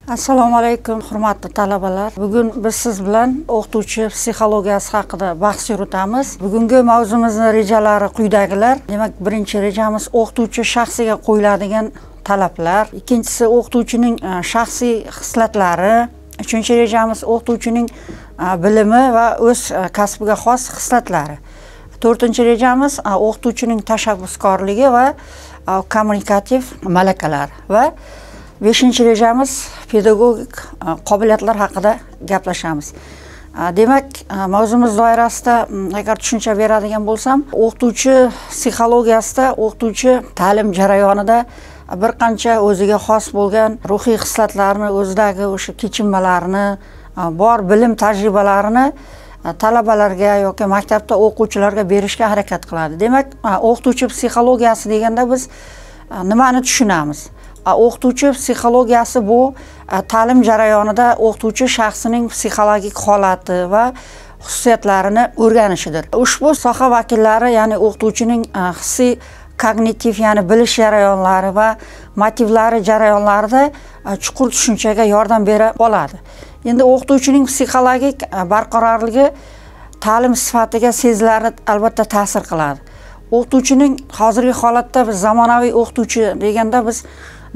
Assalomu alaykum, hurmatli talabalar. Bugun biz siz bilan o'qituvchi psixologiyasi haqida bahs yuritamiz. Bugungi mavzumizning rejalari quyidagilar. Demak, birinchi rejamiz o'qituvchi shaxsiga qo'yiladigan talablar. Ikkinchisi o'qituvchining shaxsiy xislatlari. Uchinchi rejamiz o'qituvchining bilimi va o'z kasbiga xos xislatlari. To'rtinchi rejamiz o'qituvchining tashabbuskorligi va kommunikativ malakalari va beshinchi rejamiz pedagogik qobiliyatlar haqida gaplashamiz. Demak, mavzumiz doirasida agar tushuncha beradigan bo'lsam, o'qituvchi psixologiyasida o'qituvchi ta'lim jarayonida bir qancha o'ziga xos bo'lgan ruhiy xislatlarni, o'zidagi o'sha kechinmalarni, bor bilim tajribalarini talabalarga yoki maktabda o'quvchilarga berishga harakat qiladi. Demak, o'qituvchi psixologiyasi deganda biz nimani tushunamiz? O'qituvchi psixologiyasi bu ta'lim jarayonida o'qituvchi shaxsining psixologik holati va xususiyatlarini o'rganishidir. Ushbu soha vakillari, ya'ni o'qituvchining hissiy kognitiv, ya'ni bilish jarayonlari va motivlari jarayonlarida chuqur tushunchaga yordam bera oladi. Endi o'qituvchining psixologik barqarorligi ta'lim sifatiga sezilarli albatta ta'sir qiladi. O'qituvchining hozirgi holatda biz zamonaviy o'qituvchi deganda biz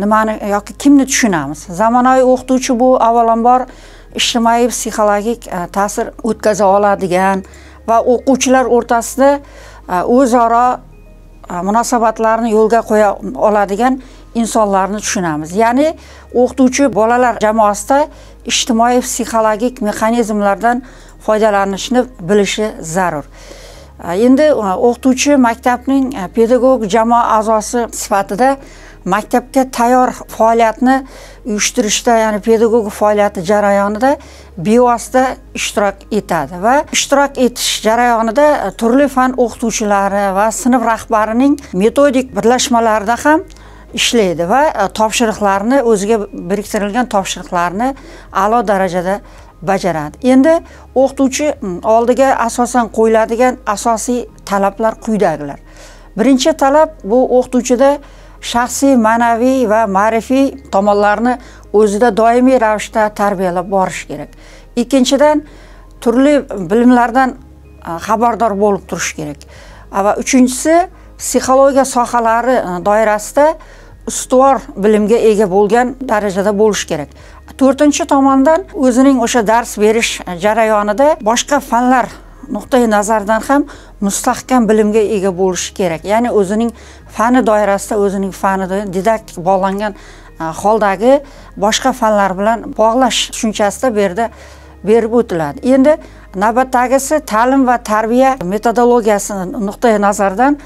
nimani yoki kimni tushunamiz? Zamonaviy o'qituvchi bu avvalambor ijtimoiy psixologik ta'sir o'tkaza oladigan va o'quvchilar o'rtasida o'zaro munosabatlarni yo'lga qo'ya oladigan insonlarni tushunamiz. Ya'ni o'qituvchi bolalar jamoasida ijtimoiy psixologik mexanizmlardan foydalanishni bilishi zarur. Endi o'qituvchi maktabning pedagog jamoa a'zosi sifatida maktabga tayyor faoliyatni uyushtirishda, ya'ni pedagogik faoliyati jarayonida bevosita ishtirok etadi va ishtirok etish jarayonida turli fan o'qituvchilari va sinf rahbarining metodik birlashmalarida ham ishlaydi va topshiriqlarni, o'ziga biriktirilgan topshiriqlarni a'lo darajada bajaradi. Endi o'qituvchi oldiga asosan qo'yiladigan asosiy talablar quyidagilar. Birinchi talab bu o'qituvchida shaxsiy, ma'naviy va ma'rifiy tomonlarni o'zida doimiy ravishda tarbiyalab borish kerak. Ikkinchidan, turli bilimlardan xabardor bo'lib turish kerak. Va uchinchisi, psixologiya sohalari doirasida ustuvor bilimga ega bo'lgan darajada bo'lish kerak. To'rtinchi tomondan, o'zining o'sha dars berish jarayonida boshqa fanlar nuqtai nazardan ham mustahkam bilimga ega bo'lishi kerak. Ya'ni o'zining fani doirasida, o'zining fanida didaktik bog'langan holdagi boshqa fanlar bilan bog'lash tushunchasida bu yerda berib o'tiladi. Endi navbatdagisi ta'lim va tarbiya metodologiyasi nuqtai nazardan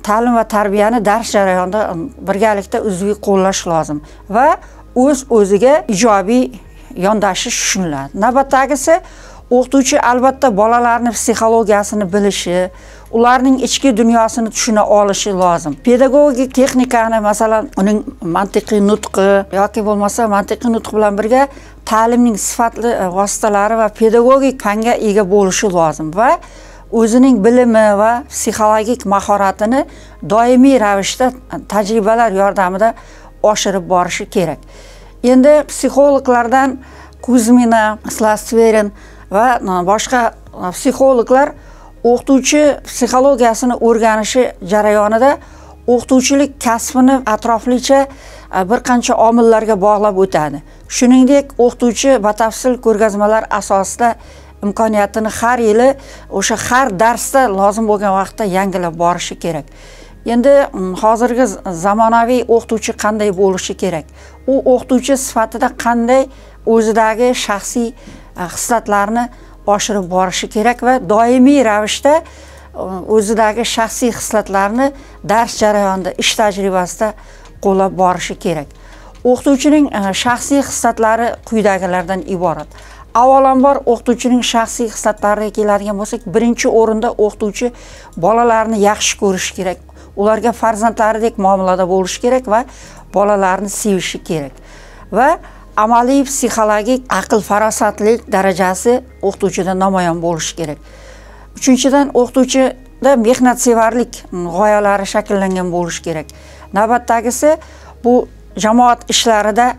ta'lim va tarbiyani dars jarayonida birgalikda uzviy qo'llash lozim va o'ziga ijobiy yondashish tushuniladi. Navbatdagisi, o'qituvchi albatta bolalarning psixologiyasini bilishi, ularning ichki dunyosini tushuna olishi lozim. Pedagogik texnikani, masalan, uning mantiqiy nutqi yoki bo'lmasa mantiqiy nutq bilan birga ta'limning sifatli vositalari va pedagogik fanga ega bo'lishi lozim va o'zining bilimi va psixologik mahoratini doimiy ravishda tajribalar yordamida oshirib borishi kerak. Endi psixologlardan Kuzmina, Slasverin va boshqa psixologlar o'qituvchi psixologiyasini o'rganishi jarayonida o'qituvchilik kasbini atroflicha bir qancha omillarga bog'lab o'tadi. Shuningdek, o'qituvchi batafsil ko'rgazmalar asosida imkoniyatini har yili o'sha har darsda lozim bo'lgan vaqtda yangilab borishi kerak. Endi hozirgi zamonaviy o'qituvchi qanday bo'lishi kerak? U o'qituvchi sifatida qanday o'zidagi shaxsiy xislatlarni oshirib borishi kerak va doimiy ravishda o'zidagi shaxsiy xislatlarni dars jarayonida, ish tajribasida qo'llab borishi kerak. O'qituvchining shaxsiy xislatlari quyidagilardan iborat. Avvalambor o'qituvchining shaxsiy xislatlariga keladigan bo'lsak, birinchi o'rinda o'qituvchi bolalarni yaxshi ko'rish kerak. Ularga farzandlaridek muomalada bo'lish kerak va bolalarni sevishi kerak. Va amaliy psixologik aql farosatlik darajasi o'qituvchida namoyon bo'lishi kerak. Uchinchidan, o'qituvchida mehnatsevarlik g'oyalari shakllangan bo'lishi kerak. Navbatdagisi, bu jamoat ishlarida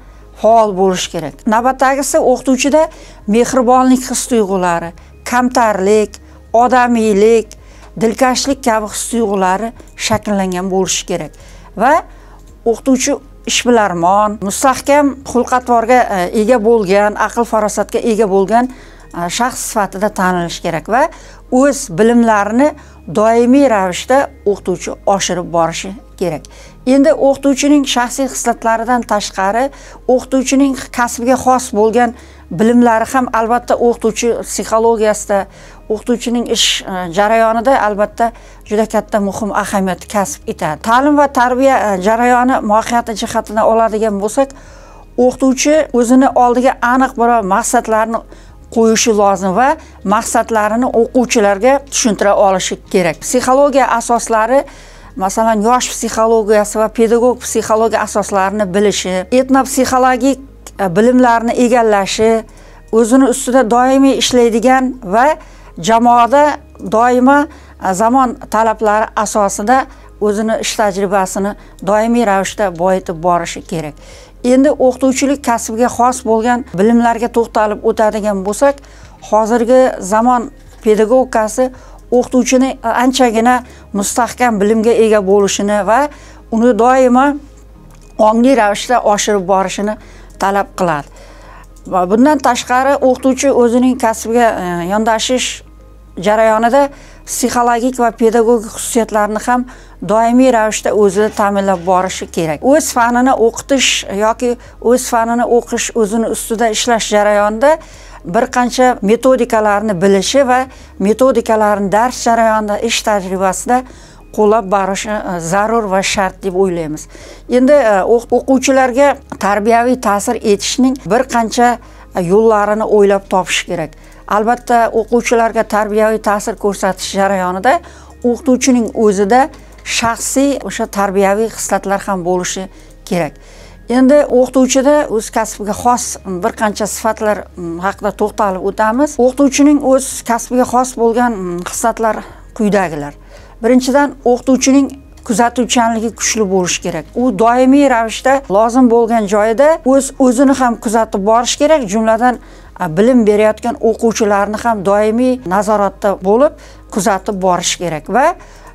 faol bo'lish kerak. Navbatdagisi o'qituvchida mehribonlik his-tuyg'ulari, kamtarlik, odamiylik, dilkashlik kabi his-tuyg'ulari shakllangan bo'lishi kerak va o'qituvchi ishbilarmon, mustahkam xulq-atvorga ega bo'lgan, aql-farosatga ega bo'lgan shaxs sifatida tanilish kerak va o'z bilimlarini doimiy ravishda o'qituvchi oshirib borishi kerak. Endi o'qituvchining shaxsiy xislatlaridan tashqari, o'qituvchining kasbiga xos bo'lgan bilimlari ham albatta o'qituvchi psixologiyasida, o'qituvchining ish jarayonida albatta juda katta muhim ahamiyat kasb etadi. Ta'lim va tarbiya jarayoni mohiyati jihatidan oladigan bo'lsak, o'qituvchi o'zini oldiga aniq bir maqsadlarni qo'yishi lozim va maqsadlarini o'quvchilarga tushuntira olishi kerak. Psixologiya asoslari, masalan, yosh psixologiyasi va pedagog psixologiya asoslarini bilishi, etnopsixologik bilimlarni egallashi, o'zini ustida doimiy ishlaydigan va jamoada doimo zamon talablari asosida o'zini ish tajribasini doimiy ravishda boyitib borishi kerak. Endi o'qituvchilik kasbiga xos bo'lgan bilimlarga to'xtalib o'tadigan bo'lsak, hozirgi zamon pedagogikasi o'qituvchini anchagina mustahkam bilimga ega bo'lishini va uni doimo ongli ravishda oshirib borishini talab qiladi. Va bundan tashqari o'qituvchi o'zining kasbiga yondashish jarayonida psixologik va pedagogik xususiyatlarni ham doimiy ravishda o'zida ta'minlab borishi kerak. O'z fanini o'qitish yoki o'z fanini o'qish, o'zini ustida ishlash jarayonida bir qancha metodikalarni bilishi va metodikalarni dars jarayonida, ish tajribasida qo'llab borishi zarur va shart deb o'ylaymiz. Endi o'quvchilarga tarbiyaviy ta'sir etishning bir qancha yo'llarini o'ylab topish kerak. Albatta, o'quvchilarga tarbiyaviy ta'sir ko'rsatish jarayonida o'qituvchining o'zida shaxsiy o'sha tarbiyaviy xislatlar ham bo'lishi kerak. Endi o'qituvchida o'z kasbiga xos bir qancha sifatlar haqida to'xtalib o'tamiz. O'qituvchining o'z kasbiga xos bo'lgan xislatlar quyidagilar. Birinchidan, o'qituvchining kuzatuvchanligi kuchli bo'lishi kerak. U doimiy ravishda lozim bo'lgan joyida o'zini ham kuzatib borish kerak, jumladan bilim berayotgan o'quvchilarni ham doimiy nazoratda bo'lib kuzatib borish kerak va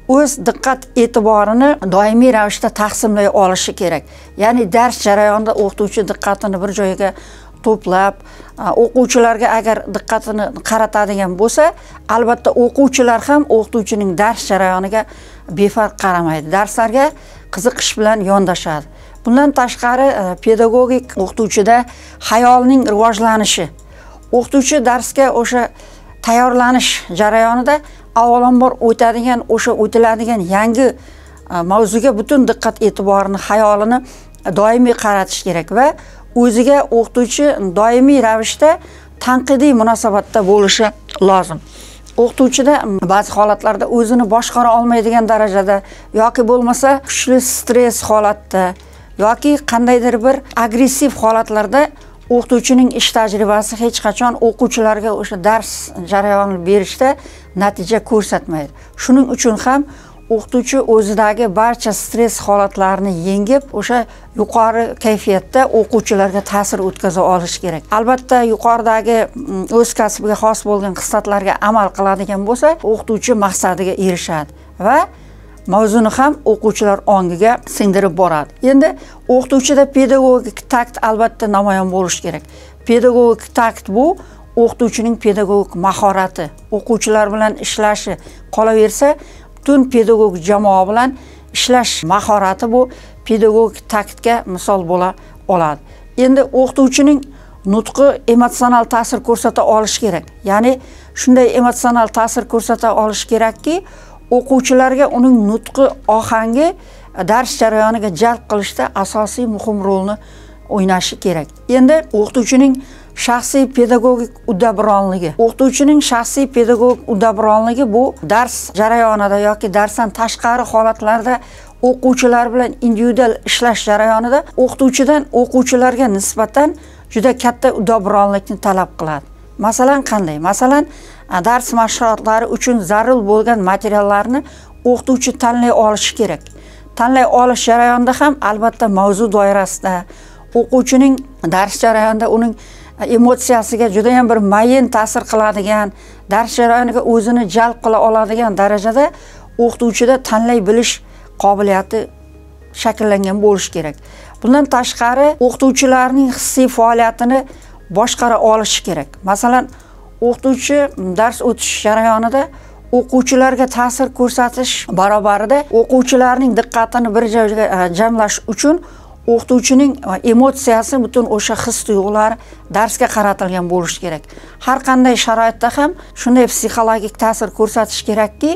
o'z diqqat e'tiborini doimiy ravishda taqsimlay olishi kerak. Ya'ni dars jarayonida o'qituvchi diqqatini bir joyga to'plab, o'quvchilarga agar diqqatini qaratadigan bo'lsa, albatta o'quvchilar ham o'qituvchining dars jarayoniga befarq qaramaydi. Darslarga qiziqish bilan yondashadi. Bundan tashqari, pedagogik o'qituvchida xayolning rivojlanishi. O'qituvchi darsga o'sha tayyorlanish jarayonida avvalambor o'tiladigan yangi mavzuga butun diqqat e'tiborini, xayolini doimiy qaratish kerak va o'ziga o'qituvchi doimiy ravishda tanqidiy munosabatda bo'lishi lozim. O'qituvchida ba'zi holatlarda o'zini boshqara olmaydigan darajada yoki bo'lmasa kuchli stress holatda yoki qandaydir bir agressiv holatlarda o'qituvchining ish tajribasi hech qachon o'quvchilarga o'sha dars jarayonini berishda natija ko'rsatmaydi. Shuning uchun ham o'qituvchi o'zidagi barcha stress holatlarini yengib, o'sha yuqori kayfiyatda o'quvchilarga ta'sir o'tkaza olishi kerak. Albatta, yuqoridagi o'z kasbiga xos bo'lgan xislatlarga amal qiladigan bo'lsa, o'qituvchi maqsadiga erishadi va mavzuni ham o'quvchilar ongiga singdirib boradi. Endi o'qituvchida pedagogik takt albatta namoyon bo'lishi kerak. Pedagogik takt bu o'qituvchining pedagogik mahorati, o'quvchilar bilan ishlashi, qolaversa butun pedagogik jamoa bilan ishlash mahorati bu pedagogik taktga misol bo'la oladi. Endi o'qituvchining nutqi emotsional ta'sir ko'rsata olishi kerak. Ya'ni shunday emotsional ta'sir ko'rsata olishi kerakki, o'quvchilarga uning nutqi ohangi dars jarayoniga jalb qilishda asosiy muhim rolni o'ynashi kerak. Endi o'qituvchining shaxsiy pedagogik uddaburonligi. O'qituvchining shaxsiy pedagogik uddaburonligi bu dars jarayonida yoki darsdan tashqari holatlarda o'quvchilar bilan individual ishlash jarayonida o'qituvchidan o'quvchilarga nisbatan juda katta uddaburonlikni talab qiladi. Masalan, qanday? Masalan, dars mashg'ulotlari uchun zarur bo'lgan materiallarni o'qituvchi tanlay olishi kerak. Tanlay olish jarayonida ham albatta mavzu doirasida, o'quvchining dars jarayonida uning emotsiyasiga juda ham bir mayin ta'sir qiladigan, dars jarayoniga o'zini jalb qila oladigan darajada o'qituvchida tanlay bilish qobiliyati shakllangan bo'lishi kerak. Bundan tashqari o'qituvchilarning hissiy faoliyatini boshqara olishi kerak. Masalan, o'qituvchi dars o'tish jarayonida o'quvchilarga ta'sir ko'rsatish barobarida o'quvchilarning diqqatini bir joyga jamlash uchun o'qituvchining emotsiyasi, butun o'sha his-tuyg'ulari darsga qaratilgan bo'lishi kerak. Har qanday sharoitda ham shunday psixologik ta'sir ko'rsatish kerakki,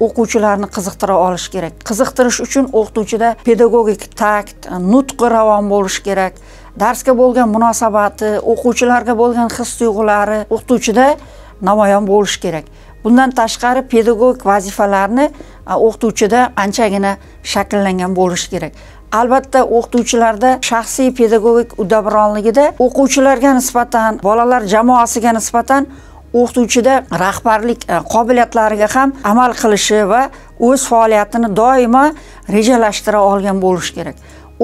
o'quvchilarni qiziqtira olish kerak. Qiziqtirish uchun o'qituvchida pedagogik takt, nutqi ravon bo'lishi kerak. Darsga bo'lgan munosabati, o'quvchilarga bo'lgan his-tuyg'ulari o'qituvchida namoyon bo'lishi kerak. Bundan tashqari pedagogik vazifalarni o'qituvchida anchagina shakllangan bo'lishi kerak. Albatta, o'qituvchilarda shaxsiy pedagogik uddaburonligida o'quvchilarga nisbatan, bolalar jamoasiga nisbatan o'qituvchida rahbarlik qobiliyatlariga ham amal qilishi va o'z faoliyatini doimo rejalashtira olgan bo'lishi kerak.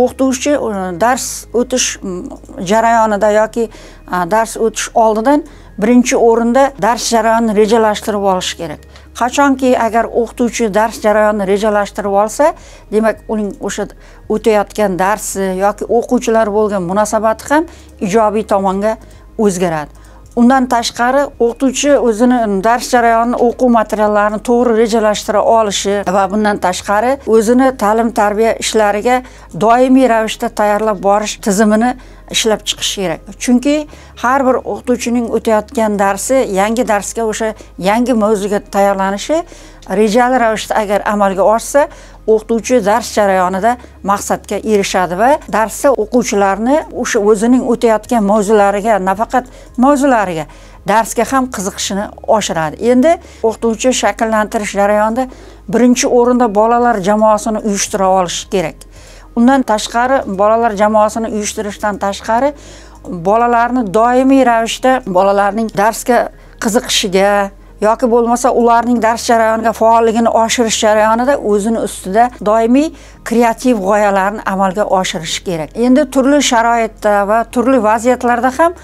O'qituvchi dars o'tish jarayonida yoki dars o'tish oldidan birinchi o'rinda dars jarayonini rejalashtirib olish kerak. Qachonki agar o'qituvchi dars jarayonini rejalashtirib olsa, demak uning o'sha o'tayotgan darsi yoki o'quvchilar bo'lgan munosabati ham ijobiy tomonga o'zgaradi. Undan tashqari o'qituvchi o'zini dars jarayonini, o'quv materiallarini to'g'ri rejalashtira olishi va bundan tashqari o'zini ta'lim-tarbiya ishlariga doimiy ravishda tayyorlab borish tizimini ishlab chiqish kerak. Chunki har bir o'qituvchining o'tayotgan darsi yangi darsga, o'sha yangi mavzuga tayyorlanishi rejali ravishda agar amalga oshsa, o'qituvchi dars jarayonida maqsadga erishadi va darsda o'quvchilarni o'sha o'zining o'tayotgan mavzulariga, nafaqat mavzulariga, darsga ham qiziqishini oshiradi. Endi o'qituvchi shakllantirish jarayonida birinchi o'rinda bolalar jamoasini uyushtira olish kerak. Undan tashqari, bolalar jamoasini uyushtirishdan tashqari, bolalarni doimiy ravishda bolalarning darsga qiziqishiga yoki bo'lmasa ularning dars jarayoniga faolligini oshirish jarayonida o'zini ustida doimiy kreativ g'oyalarni amalga oshirish kerak. Endi turli sharoitda va turli vaziyatlarda ham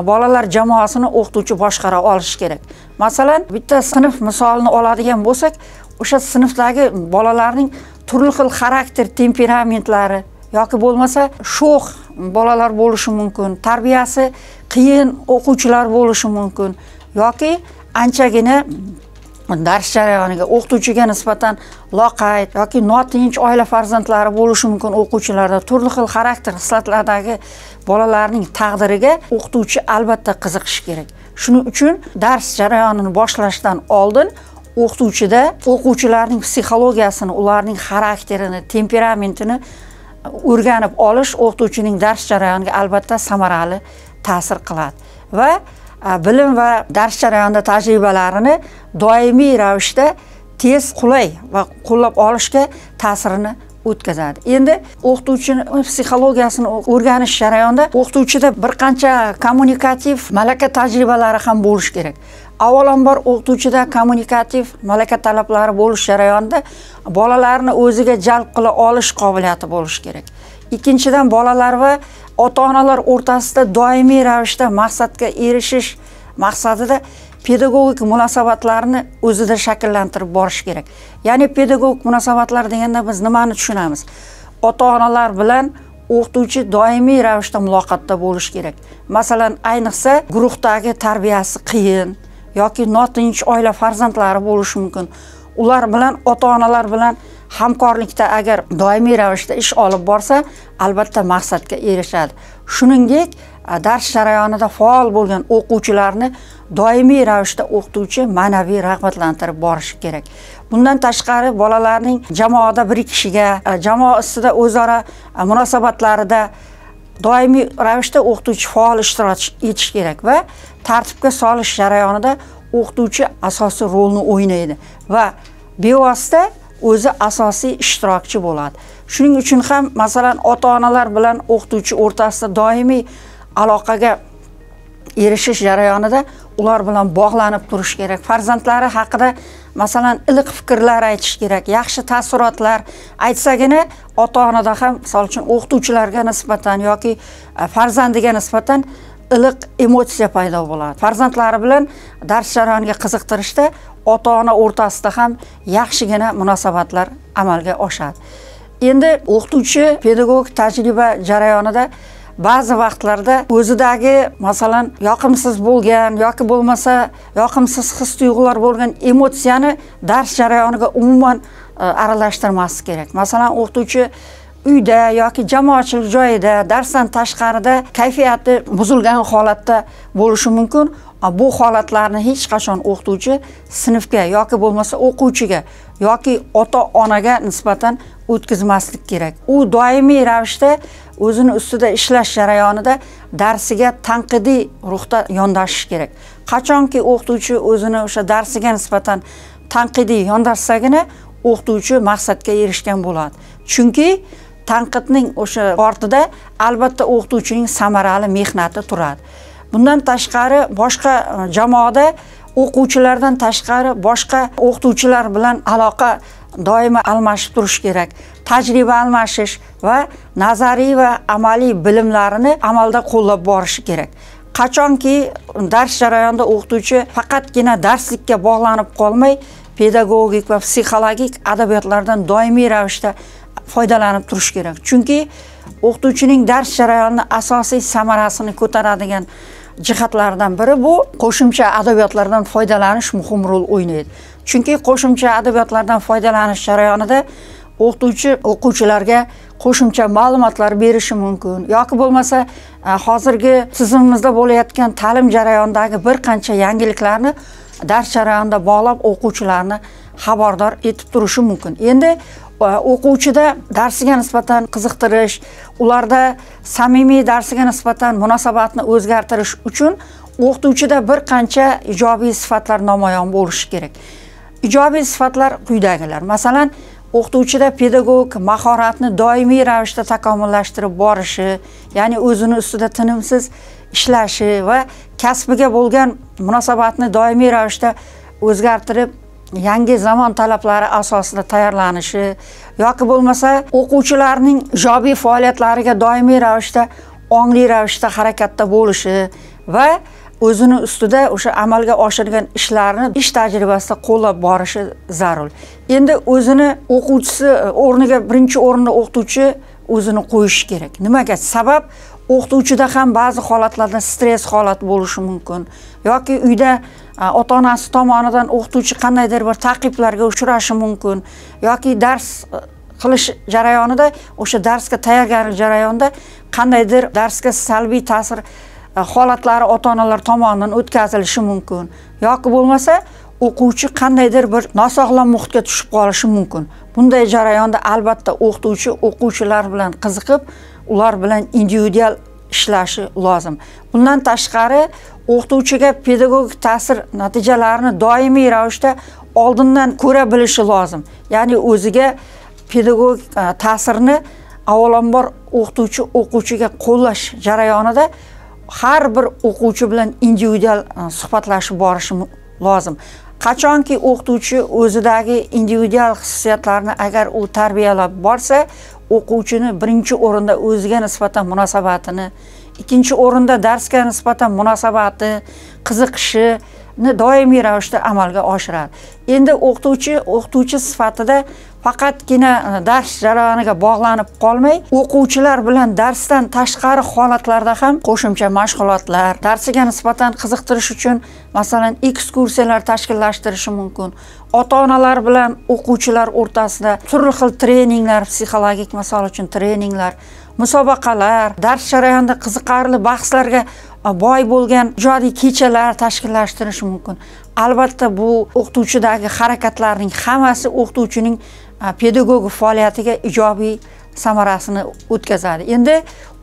bolalar jamoasini o'qituvchi boshqara olishi kerak. Masalan, bitta sinf misolini oladigan bo'lsak, o'sha sinfdagi bolalarning turli xil xarakter, temperamentlari yoki bo'lmasa sho'x bolalar bo'lishi mumkin, tarbiyasi qiyin o'quvchilar bo'lishi mumkin yoki anchagina dars jarayoniga o'qituvchiga nisbatan loqayd yoki notinch oila farzandlari bo'lishi mumkin. O'quvchilarda turli xil xarakter xislatlardagi bolalarning taqdiriga o'qituvchi albatta qiziqishi kerak. Shuning uchun dars jarayonini boshlashdan oldin o'qituvchida o'quvchilarning psixologiyasini, ularning xarakterini, temperamentini o'rganib olish o'qituvchining dars jarayoniga albatta samarali ta'sir qiladi va bilim va dars jarayonida tajribalarini doimiy ravishda tez, qulay va qo'llab olishga ta'sirini o'tkazadi. Endi o'qituvchining psixologiyasini o'rganish jarayonida o'qituvchida bir qancha kommunikativ malaka tajribalari ham bo'lishi kerak. Avvalambor o'qituvchida kommunikativ malaka talablari bo'lish jarayonida bolalarni o'ziga jalb qila olish qobiliyati bo'lishi kerak. Ikkinchidan, bolalar va ota-onalar o'rtasida doimiy ravishda maqsadga erishish maqsadida pedagogik munosabatlarni o'zida shakllantirib borish kerak. Ya'ni pedagogik munosabatlar deganda biz nimani tushunamiz? Ota-onalar bilan o'qituvchi doimiy ravishda muloqotda bo'lish kerak. Masalan, ayniqsa guruhdagi tarbiyasi qiyin yoki notinch oila farzandlari bo'lishi mumkin. Ular bilan, ota-onalar bilan hamkorlikda agar doimiy ravishda ish olib borsa, albatta maqsadga erishadi. Shuningdek, dars jarayonida faol bo'lgan o'quvchilarni doimiy ravishda o'qituvchi ma'naviy rag'batlantirib borishi kerak. Bundan tashqari, bolalarning jamoada birikishiga, jamoa ustida o'zaro munosabatlarida doimiy ravishda o'qituvchi faol ishtirok etish kerak va tartibga solish jarayonida o'qituvchi asosiy rolni o'ynaydi va bevosita o'zi asosiy ishtirokchi bo'ladi. Shuning uchun ham masalan ota-onalar bilan o'qituvchi o'rtasida doimiy aloqaga erishish jarayonida ular bilan bog'lanib turish kerak. Farzandlari haqida masalan iliq fikrlar aytish kerak, yaxshi taassurotlar aytsagina ota-onada ham, misol uchun o'qituvchilarga nisbatan yoki farzandiga nisbatan iliq emotsiya paydo bo'ladi. Farzandlari bilan dars jarayoniga qiziqtirishda ota-ona o'rtasida ham yaxshigina munosabatlar amalga oshadi. Endi o'qituvchi pedagog tajriba jarayonida ba'zi vaqtlarda o'zidagi masalan yoqimsiz bo'lgan yoki bo'lmasa yoqimsiz his-tuyg'ular bo'lgan emotsiyani dars jarayoniga umuman aralashtirmaslik kerak. Masalan, o'qituvchi uyda yoki jamoatchilik joyida darsdan tashqarida kayfiyati buzilgan holatda bo'lishi mumkin. Bu holatlarni hech qachon o'qituvchi sinfga yoki bo'lmasa o'quvchiga yoki ota-onaga nisbatan o'tkazmaslik kerak. U doimiy ravishda o'zini ustida ishlash jarayonida darsiga tanqidiy ruhda yondashish kerak. Qachonki o'qituvchi o'zini o'sha darsiga nisbatan tanqidiy yondashsagina o'qituvchi maqsadga erishgan bo'ladi. Chunki tanqidning o'sha ortida albatta o'qituvchining samarali mehnati turadi. Bundan tashqari boshqa jamoada o'quvchilardan tashqari boshqa o'qituvchilar bilan aloqa doimo almashib turish kerak. Tajriba almashish va nazariy va amaliy bilimlarini amalda qo'llab borishi kerak. Qachonki dars jarayonida o'qituvchi faqatgina darslikka bog'lanib qolmay, pedagogik va psixologik adabiyotlardan doimiy ravishda foydalanib turish kerak. Chunki o'qituvchining dars jarayonini asosiy samarasini ko'taradigan jihatlardan biri bu qo'shimcha adabiyotlardan foydalanish muhim rol o'ynaydi. Chunki qo'shimcha adabiyotlardan foydalanish jarayonida o'qituvchi o'quvchilarga qo'shimcha ma'lumotlar berishi mumkin yoki bo'lmasa hozirgi tizimimizda bo'layotgan ta'lim jarayonidagi bir qancha yangiliklarni dars jarayonida bog'lab o'quvchilarni xabardor etib turishi mumkin. Endi o'quvchida darsiga nisbatan qiziqtirish, ularda samimiy darsiga nisbatan munosabatni o'zgartirish uchun o'qituvchida bir qancha ijobiy sifatlar namoyon bo'lishi kerak. Ijobiy sifatlar quyidagilar. Masalan, o'qituvchida pedagog mahoratni doimiy ravishda takomillashtirib borishi, ya'ni o'zini ustida tinimsiz ishlashi va kasbiga bo'lgan munosabatni doimiy ravishda o'zgartirib yangi zamon talablari asosida tayyorlanishi yoki bo'lmasa o'quvchilarning ijobiy faoliyatlariga doimiy ravishda ongli ravishda harakatda bo'lishi va o'zini ustida o'sha amalga oshirgan ishlarni ish tajribasida qo'llab borishi zarur. Endi o'zini o'quvchisi o'rniga birinchi o'rinda o'qituvchi o'zini qo'yishi kerak. Nimaga? Sabab o'qituvchida ham ba'zi holatlarda stress holat bo'lishi mumkin yoki uyda ota-onasi tomonidan o'qituvchi qandaydir bir ta'qiblarga uchrashi mumkin yoki dars qilish jarayonida o'sha darsga tayyorgarlik jarayonida qandaydir darsga salbiy ta'sir holatlari ota-onalar tomonidan o'tkazilishi mumkin yoki bo'lmasa o'quvchi qandaydir bir nosog'lom muhitga tushib qolishi mumkin. Bunday jarayonda albatta o'qituvchi o'quvchilar bilan qiziqib, ular bilan individual ishlashi lozim. Bundan tashqari o'qituvchiga pedagogik ta'sir natijalarini doimiy ravishda oldindan ko'ra bilishi lozim. Ya'ni o'ziga pedagogik ta'sirni avvalambor o'qituvchi o'quvchiga qo'llash jarayonida har bir o'quvchi bilan individual suhbatlashib borishi lozim. Qachonki o'qituvchi o'zidagi individual hissiyotlarni agar u tarbiyalab borsa, o'quvchini birinchi o'rinda o'ziga nisbatan munosabatini, ikkinchi o'rinda darsga nisbatan munosabati, qiziqishini doimiy ravishda amalga oshiradi. Endi o'qituvchi sifatida faqatgina dars jarayoniga bog'lanib qolmay, o'quvchilar bilan darsdan tashqari holatlarda ham qo'shimcha mashg'ulotlar, darsiga nisbatan qiziqtirish uchun masalan ekskursiyalar tashkillashtirishi mumkin. Ota-onalar bilan o'quvchilar o'rtasida turli xil treninglar, psixologik misol uchun treninglar, musobaqalar, dars jarayonida qiziqarli bahslarga boy bo'lgan ijodiy kechalar tashkillashtirish mumkin. Albatta bu o'qituvchidagi harakatlarning hammasi o'qituvchining pedagogik faoliyatiga ijobiy samarasini o'tkazadi. Endi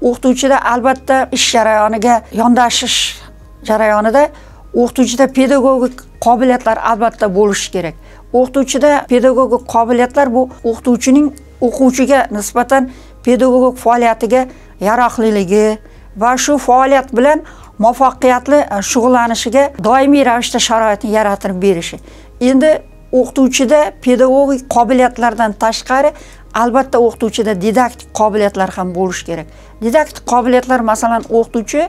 o'qituvchida albatta ish jarayoniga yondashish jarayonida o'qituvchida pedagogik qobiliyatlar albatta bo'lishi kerak. O'qituvchida pedagogik qobiliyatlar bu o'qituvchining o'quvchiga nisbatan pedagogik faoliyatiga yaroqliligi va shu faoliyat bilan muvaffaqiyatli shug'ullanishiga doimiy ravishda sharoitni yaratib berishi. Endi o'qituvchida pedagogik qobiliyatlardan tashqari albatta o'qituvchida didaktik qobiliyatlar ham bo'lishi kerak. Didaktik qobiliyatlar masalan o'qituvchi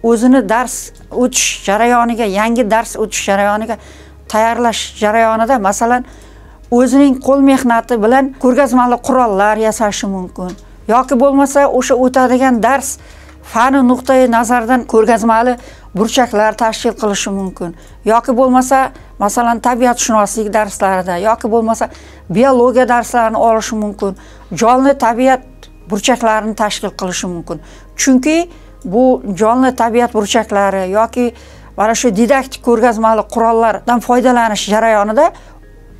o'zini dars o'tish jarayoniga, yangi dars o'tish jarayoniga tayyorlash jarayonida masalan o'zining qo'l mehnati bilan ko'rgazmali qurollar yasashi mumkin. Yoki bo'lmasa o'sha o'tadigan dars fani nuqtai nazardan ko'rgazmali burchaklar tashkil qilishi mumkin. Yoki bo'lmasa masalan tabiatshunoslik darslarida yoki bo'lmasa biologiya darslarini olishi mumkin. Jonli tabiat burchaklarini tashkil qilishi mumkin. Chunki bu jonli tabiat burchaklari yoki mana shu didaktik ko'rgazmali qurollardan foydalanish jarayonida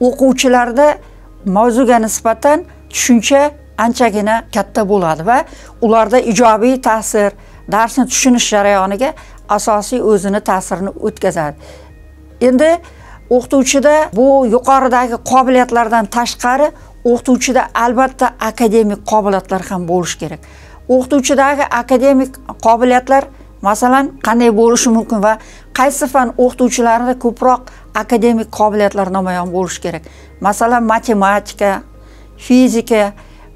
o'quvchilarda mavzuga nisbatan tushuncha anchagina katta bo'ladi va ularda ijobiy ta'sir, darsni tushunish jarayoniga asosiy o'zini ta'sirini o'tkazadi. Endi o'qituvchida bu yuqoridagi qobiliyatlardan tashqari o'qituvchida albatta akademik qobiliyatlar ham bo'lishi kerak. O'qituvchidagi akademik qobiliyatlar masalan qanday bo'lishi mumkin va qaysi fan o'qituvchilarida ko'proq akademik qobiliyatlar namoyon bo'lishi kerak. Masalan matematika, fizika,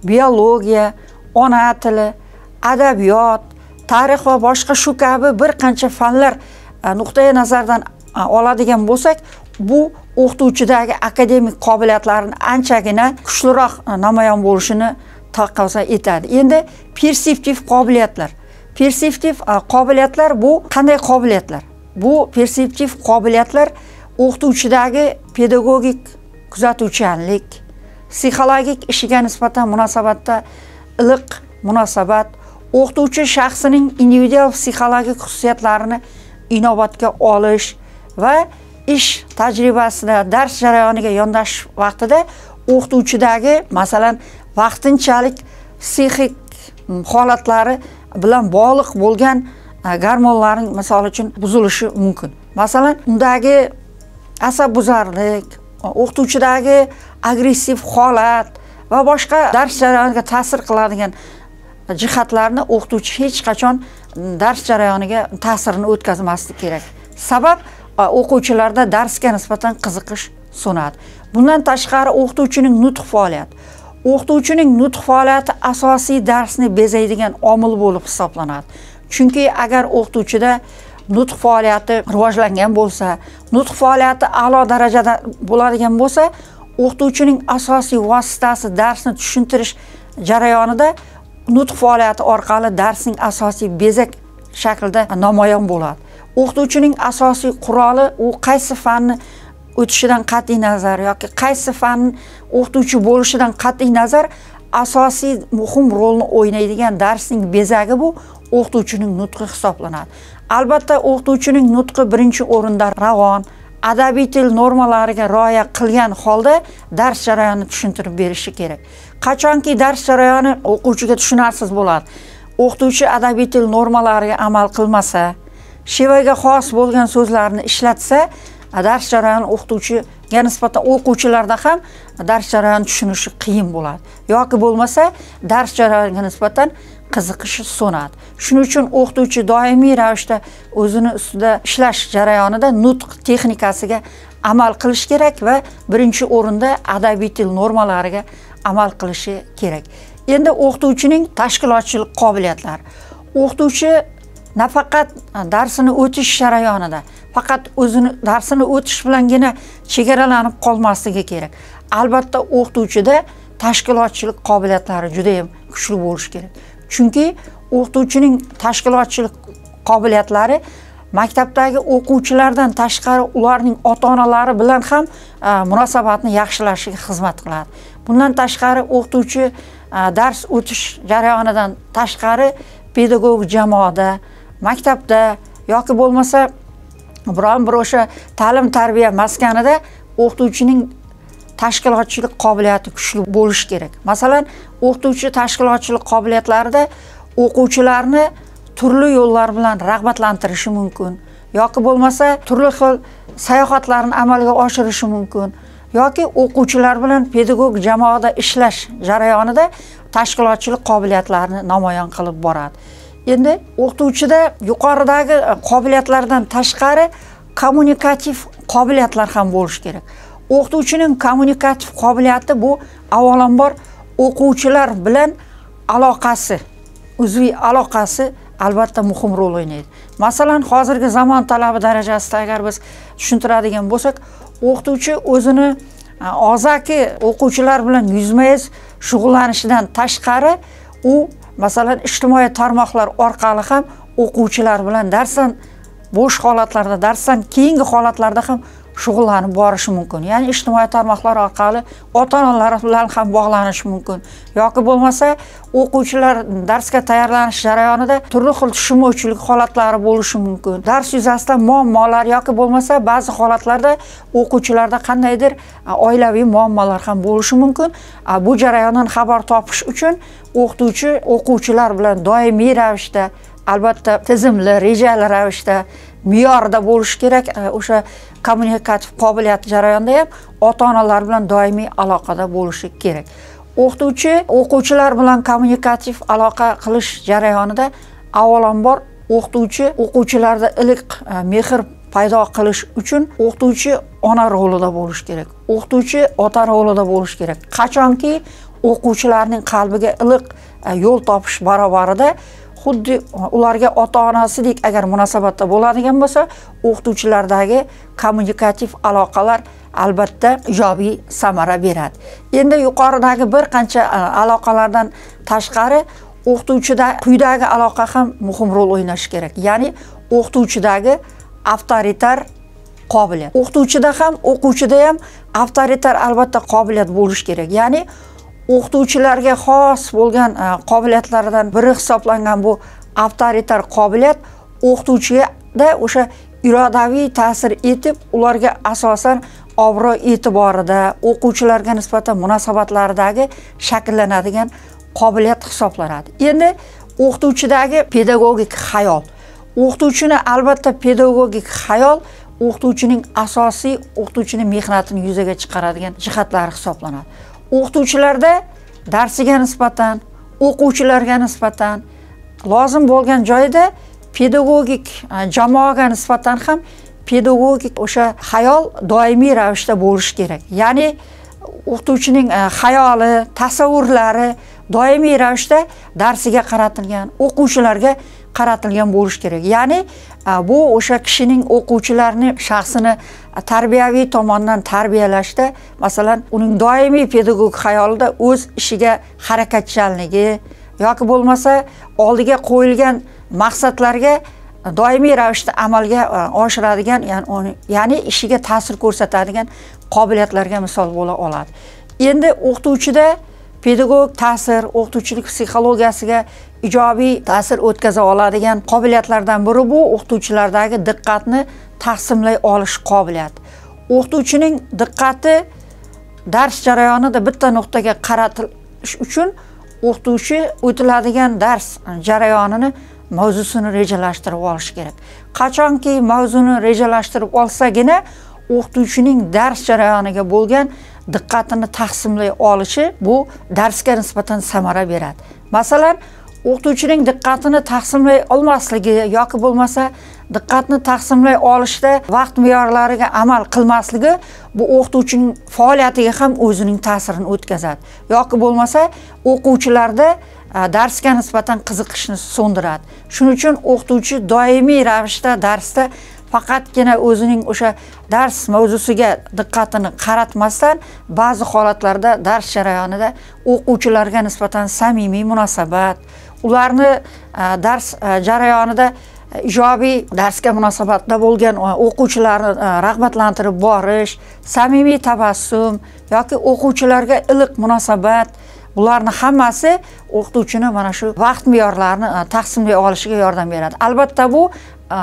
biologiya, ona tili, adabiyot, tarix va boshqa shu kabi bir qancha fanlar nuqtai nazardan oladigan bo'lsak, bu o'qituvchidagi akademik qobiliyatlarning anchagina kuchliroq namoyon bo'lishini taqozo etadi. Endi perseptiv qobiliyatlar. Perseptiv qobiliyatlar bu qanday qobiliyatlar? Bu perseptiv qobiliyatlar o'qituvchidagi pedagogik kuzatuvchanlik, psixologik ishiga nisbatan munosabatda iliq munosabat, o'qituvchi shaxsining individual psixologik xususiyatlarini inobatga olish va ish tajribasida, dars jarayoniga yondashish vaqtida o'qituvchidagi masalan vaqtinchalik psixik holatlari bilan bog'liq bo'lgan gormonlarning misol uchun buzilishi mumkin. Masalan, undagi asabbuzarlik, o'qituvchidagi agressiv holat va boshqa dars jarayoniga ta'sir qiladigan jihatlarni o'qituvchi hech qachon dars jarayoniga ta'sirini o'tkazmasligi kerak. Sabab o'quvchilarda darsga nisbatan qiziqish so'nadi. Bundan tashqari o'qituvchining nutq faoliyati. O'qituvchining nutq faoliyati asosiy darsni bezaydigan omil bo'lib hisoblanadi. Chunki agar o'qituvchida nutq faoliyati rivojlangan bo'lsa, nutq faoliyati a'lo darajada bo'ladigan bo'lsa, o'qituvchining asosiy vositasi darsni tushuntirish jarayonida nutq faoliyati orqali darsning asosiy bezak shaklida namoyon bo'ladi. O'qituvchining asosiy quroli u qaysi fanni o'tishidan qat'iy nazar yoki qaysi fanni o'qituvchi bo'lishidan qat'iy nazar asosiy muhim rolni o'ynaydigan darsning bezagi bu o'qituvchining nutqi hisoblanadi. Albatta o'qituvchining nutqi birinchi o'rinda ravon, adabiy til normalariga rioya qilgan holda dars jarayonini tushuntirib berishi kerak. Qachonki dars jarayoni o'quvchiga tushunarsiz bo'ladi, o'qituvchi adabiy til normalariga amal qilmasa, shevaga xos bo'lgan so'zlarni ishlatsa, dars jarayoni o'qituvchiga nisbatan o'quvchilarda ham dars jarayonini tushunishi qiyin bo'ladi. Yoki bo'lmasa, dars jarayoniga nisbatan qiziqishi so'nadi. Shuning uchun o'qituvchi doimiy ravishda o'zini ustida ishlash jarayonida nutq texnikasiga amal qilish kerak va birinchi o'rinda adabiy til normalariga amal qilishi kerak. Endi o'qituvchining tashkilotchilik qobiliyatlari. O'qituvchi nafaqat darsini o'tish jarayonida, faqat o'zini darsini o'tish bilangina chegaralanib qolmasligi kerak. Albatta o'qituvchida tashkilotchilik qobiliyatlari juda ham kuchli bo'lishi kerak. Chunki o'qituvchining tashkilotchilik qobiliyatlari maktabdagi o'quvchilardan tashqari ularning ota-onalari bilan ham munosabatni yaxshilashiga xizmat qiladi. Bundan tashqari o'qituvchi dars o'tish jarayonidan tashqari pedagog jamoada, maktabda yoki bo'lmasa biron bir o'sha ta'lim-tarbiya maskanida o'qituvchining tashkilotchilik qobiliyati kuchli bo'lishi kerak. Masalan, o'qituvchi tashkilotchilik qobiliyatlarida o'quvchilarni turli yo'llar bilan rag'batlantirishi mumkin, yoki bo'lmasa turli xil sayohatlarni amalga oshirishi mumkin, yoki o'quvchilar bilan pedagog jamoada ishlash jarayonida tashkilotchilik qobiliyatlarini namoyon qilib boradi. Endi o'qituvchida yuqoridagi qobiliyatlardan tashqari kommunikativ qobiliyatlar ham bo'lishi kerak. o'qituvchining kommunikativ qobiliyati bu avvalambor o'quvchilar bilan aloqasi, uzviy aloqasi albatta muhim rol o'ynaydi. Masalan, hozirgi zamon talabi darajasida agar biz tushuntiradigan bo'lsak, o'qituvchi o'zini og'zaki o'quvchilar bilan yuzma-yuz shug'ullanishidan tashqari, u masalan ijtimoiy tarmoqlar orqali ham o'quvchilar bilan darsdan bo'sh holatlarda, darsdan keyingi holatlarda ham shug'ullanib borishi mumkin. Ya'ni ijtimoiy tarmoqlar orqali ota-onalar bilan ham bog'lanish mumkin. Yoki bo'lmasa, o'quvchilar darsga tayyorlanish jarayonida turli xil tushunmovchilik holatlari bo'lishi mumkin. Dars yuzasidan muammolar yoki bo'lmasa, ba'zi holatlarda o'quvchilarda qandaydir oilaviy muammolar ham bo'lishi mumkin. Bu jarayondan xabar topish uchun o'qituvchi o'quvchilar bilan doimiy ravishda, albatta tizimli, rejali ravishda, me'yorda bo'lish kerak. O'sha kommunikativ qobiliyat jarayonida ham ota-onalar bilan doimiy aloqada bo'lishi kerak. O'qituvchi o'quvchilar bilan kommunikativ aloqa qilish jarayonida avvalambor o'qituvchi o'quvchilarda iliq mehr paydo qilish uchun o'qituvchi ona rolida bo'lish kerak. O'qituvchi ota rolida bo'lish kerak. Qachonki o'quvchilarning qalbiga iliq yo'l topish barobarida xuddi ularga ota-onasidek agar munosabatda bo'ladigan bo'lsa, o'qituvchilardagi kommunikativ aloqalar albatta ijobiy samara beradi. Endi yuqoridagi bir qancha aloqalardan tashqari o'qituvchida quyidagi aloqa ham muhim rol o'ynashi kerak. Ya'ni o'qituvchidagi avtoritar qobiliyat. O'qituvchida ham, o'quvchida ham avtoritar albatta qobiliyat bo'lishi kerak. Ya'ni o'qituvchilarga xos bo'lgan qobiliyatlardan biri hisoblangan bu avtoritar qobiliyat o'qituvchiga o'sha irodaviy ta'sir etib, ularga asosan obro' e'tiborida, o'quvchilarga nisbatan munosabatlaridagi shakllanadigan qobiliyat hisoblanadi. Endi o'qituvchidagi pedagogik xayol. O'qituvchini albatta pedagogik xayol o'qituvchining asosiy o'qituvchining mehnatini yuzaga chiqaradigan jihatlari hisoblanadi. O'qituvchilarda darsiga nisbatan, o'quvchilarga nisbatan lozim bo'lgan joyda pedagogik jamoaga nisbatan ham pedagogik o'sha xayol doimiy ravishda bo'lishi kerak. Ya'ni o'qituvchining xayoli, tasavvurlari doimiy ravishda darsiga qaratilgan, o'quvchilarga qaratilgan bo'lishi kerak. Ya'ni bu o'sha kishining o'quvchilarning shaxsini tarbiyaviy tomondan tarbiyalashda, masalan, uning doimiy pedagog xayolida o'z ishiga harakatchanligi yoki bo'lmasa oldiga qo'yilgan maqsadlarga doimiy ravishda amalga oshiradigan, ya'ni ishiga ta'sir ko'rsatadigan qobiliyatlarga misol bo'la oladi. Endi o'qituvchida pedagog ta'sir, o'qituvchilik psixologiyasiga ijobiy ta'sir o'tkaza oladigan qobiliyatlardan biri bu o'qituvchilardagi diqqatni taqsimlay olish qobiliyati. O'qituvchining diqqati dars jarayonida bitta nuqtaga qaratilish uchun o'qituvchi o'tiladigan dars jarayonini, mavzusini rejalashtirib olish kerak. Qachonki mavzuni rejalashtirib olsagina o'qituvchining dars jarayoniga bo'lgan diqqatini taqsimlay olishi bu darsga nisbatan samara beradi. Masalan, o'qituvchining diqqatini taqsimlay olmasligi yoki bo'lmasa diqqatni taqsimlay olishda vaqt me'yorlariga amal qilmasligi bu o'qituvchining faoliyatiga ham o'zining ta'sirini o'tkazadi. Yoki bo'lmasa o'quvchilarda darsga nisbatan qiziqishni so'ndiradi. Shuning uchun o'qituvchi doimiy ravishda darsda faqatgina o'zining o'sha dars mavzusiga diqqatini qaratmasdan, ba'zi holatlarda dars jarayonida o'quvchilarga nisbatan samimiy munosabat, ularni dars jarayonida ijobiy darsga munosabatda bo'lgan o'quvchilarni rag'batlantirib borish, samimiy tabassum yoki o'quvchilarga iliq munosabat, bularni hammasi o'qituvchini mana shu vaqt me'yorlarini taqsimlay olishiga yordam beradi. Albatta bu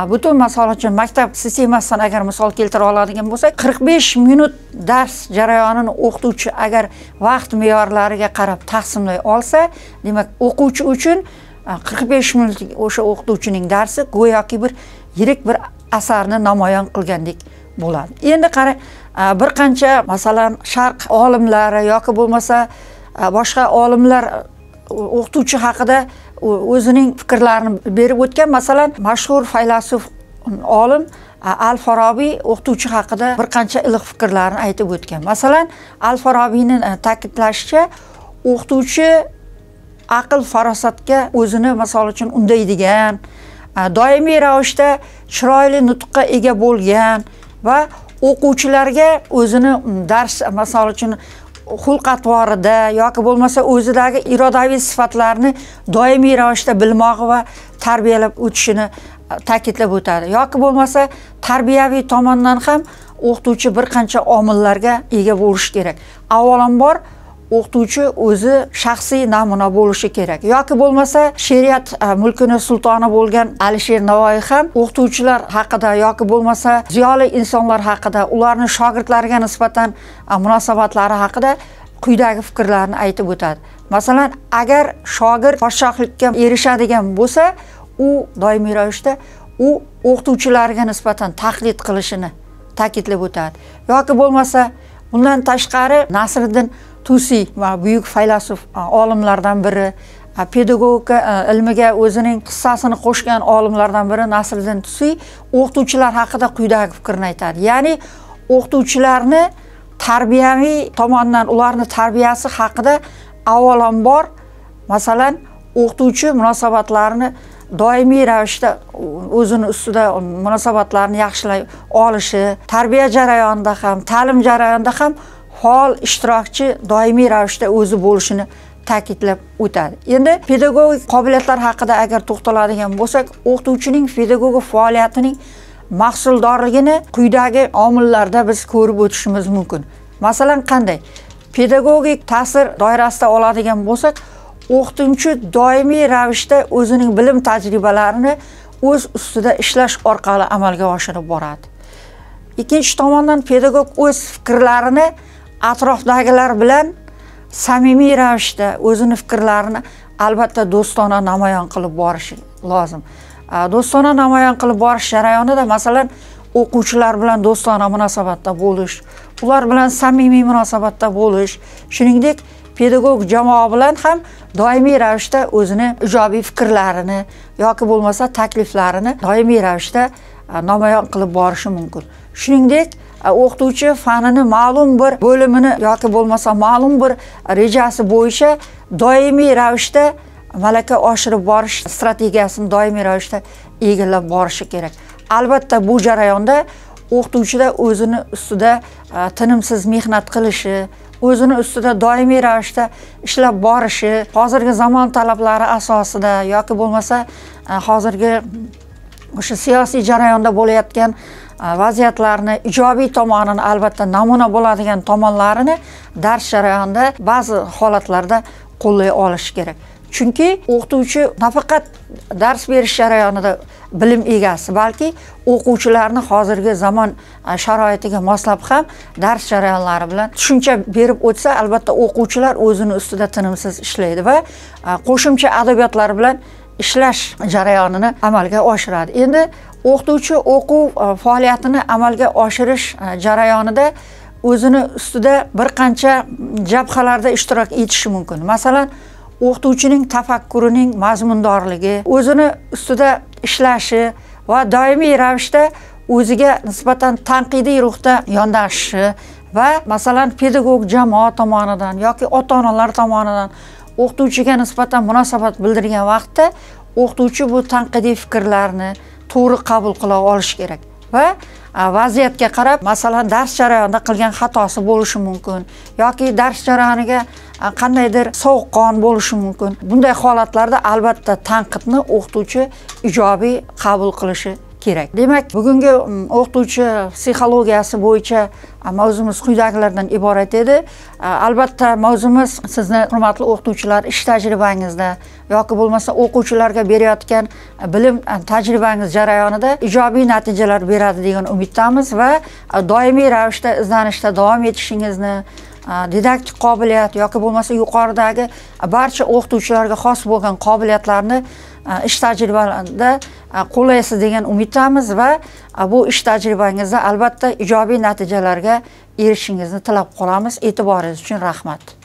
butun misol uchun maktab sistemasidan agar misol keltira oladigan bo'lsak, 45 minut dars jarayonini o'qituvchi agar vaqt me'yorlariga qarab taqsimlay olsa, demak o'quvchi uchun 45 minutlik o'sha o'qituvchining darsi go'yoki bir yirik bir asarni namoyon qilgandek bo'ladi. Endi qara, bir qancha masalan Sharq olimlari yoki bo'lmasa boshqa olimlar o'qituvchi haqida o'zining fikrlarini berib o'tgan. Masalan, mashhur faylasuf olim Al-Farabiy o'qituvchi haqida bir qancha iliq fikrlarni aytib o'tgan. Masalan, Al-Farabiyning ta'kidlashicha, o'qituvchi aql farosatga o'zini misol uchun undaydigan, doimiy ravishda chiroyli nutqqa ega bo'lgan va o'quvchilarga o'zini dars misol uchun xulq-atvorida yoki bo'lmasa o'zidagi irodaviy sifatlarni doimiy ravishda bilmog'i va tarbiyalab o'tishini ta'kidlab o'tadi. Yoki bo'lmasa tarbiyaviy tomondan ham o'qituvchi bir qancha omillarga ega bo'lishi kerak. Avvalambor o'qituvchi o'zi shaxsiy namuna bo'lishi kerak. Yoki bo'lmasa shariat mulkining sultoni bo'lgan Alisher Navoiy ham o'qituvchilar haqida yoki bo'lmasa ziyoli insonlar haqida, ularning shogirdlariga nisbatan munosabatlari haqida quyidagi fikrlarni aytib o'tadi. Masalan, agar shogird podshohlikka erishadigan bo'lsa, u doimiy ravishda u o'qituvchilariga nisbatan taqlid qilishini ta'kidlab o'tadi. Yoki bo'lmasa bundan tashqari Nasriddin Tusi va buyuk faylasuf olimlardan biri, pedagogika ilmiga o'zining hissasini qo'shgan olimlardan biri Nasriddin Tusi o'qituvchilar haqida quyidagi fikrni aytadi. Ya'ni o'qituvchilarni tarbiyaviy tomondan ularning tarbiyasi haqida avvalambor masalan o'qituvchi munosabatlarini doimiy ravishda o'zini ustida munosabatlarni yaxshilay olishi, tarbiya jarayonida ham, ta'lim jarayonida ham faol ishtirokchi doimiy ravishda o'zi bo'lishini ta'kidlab o'tadi. Endi pedagogik qobiliyatlar haqida agar to'xtaladigan bo'lsak, o'qituvchining pedagogik faoliyatining mahsuldorligini quyidagi omillarda biz ko'rib o'tishimiz mumkin. Masalan, qanday? Pedagogik ta'sir doirasida oladigan bo'lsak, o'qituvchi doimiy ravishda o'zining bilim tajribalarini o'z ustida ishlash orqali amalga oshirib boradi. Ikkinchi tomondan pedagog o'z fikrlarini atrofdagilar bilan samimiy ravishda o'zining fikrlarini albatta do'stona namoyon qilib borishi lozim. Do'stona namoyon qilib borish jarayonida masalan o'quvchilar bilan do'stona munosabatda bo'lish, ular bilan samimiy munosabatda bo'lish, shuningdek pedagog jamoa bilan ham doimiy ravishda o'zini ijobiy fikrlarini yoki bo'lmasa takliflarini doimiy ravishda namoyon qilib borishi mumkin. Shuningdek, o'qituvchi fanini ma'lum bir bo'limini yoki bo'lmasa ma'lum bir rejasi bo'yicha doimiy ravishda malaka oshirib borish strategiyasini doimiy ravishda egallab borishi kerak. Albatta bu jarayonda o'qituvchida o'zini ustida tinimsiz mehnat qilishi, o'zini ustida doimiy ravishda ishlab borishi, hozirgi zamon talablari asosida yoki bo'lmasa hozirgi o'sha siyosiy jarayonda bo'layotgan vaziyatlarni ijobiy tomonini albatta namuna bo'ladigan tomonlarini dars jarayonida ba'zi holatlarda qo'llay olish kerak. Chunki o'qituvchi nafaqat dars berish jarayonida bilim egasi, balki o'quvchilarni hozirgi zamon sharoitiga moslab ham dars jarayonlari bilan tushuncha berib o'tsa, albatta o'quvchilar o'zini ustida tinimsiz ishlaydi va qo'shimcha adabiyotlar bilan ishlash jarayonini amalga oshiradi. Endi o'qituvchi o'quv faoliyatini amalga oshirish jarayonida o'zini ustida bir qancha jabhalarda ishtirok etishi mumkin. Masalan, o'qituvchining tafakkurining mazmundorligi, o'zini ustida ishlashi va doimiy ravishda o'ziga nisbatan tanqidiy ruhda yondashishi va masalan pedagog jamoa tomonidan yoki ota-onalar tomonidan o'qituvchiga nisbatan munosabat bildirgan vaqtda o'qituvchi bu tanqidiy fikrlarni to'g'ri qabul qila olishi kerak va vaziyatga qarab masalan dars jarayonida qilgan xatosi bo'lishi mumkin yoki dars jarayoniga qandaydir sovuqqon bo'lishi mumkin. Bunday holatlarda albatta tanqidni o'qituvchi ijobiy qabul qilishi kerak. Demak, bugungi o'qituvchi psixologiyasi bo'yicha mavzumiz quyidagilardan iborat edi. Albatta mavzumiz sizni hurmatli o'qituvchilar ish tajribangizda yoki bo'lmasa o'quvchilarga berayotgan bilim tajribangiz jarayonida ijobiy natijalar beradi degan umiddamiz va doimiy ravishda izlanishda davom etishingizni, didaktik qobiliyat yoki bo'lmasa yuqoridagi barcha o'qituvchilarga xos bo'lgan qobiliyatlarni ish tajribalarida qo'llaysiz degan umiddamiz va bu ish tajribangizda albatta ijobiy natijalarga erishishingizni tilab qolamiz. E'tiboringiz uchun rahmat.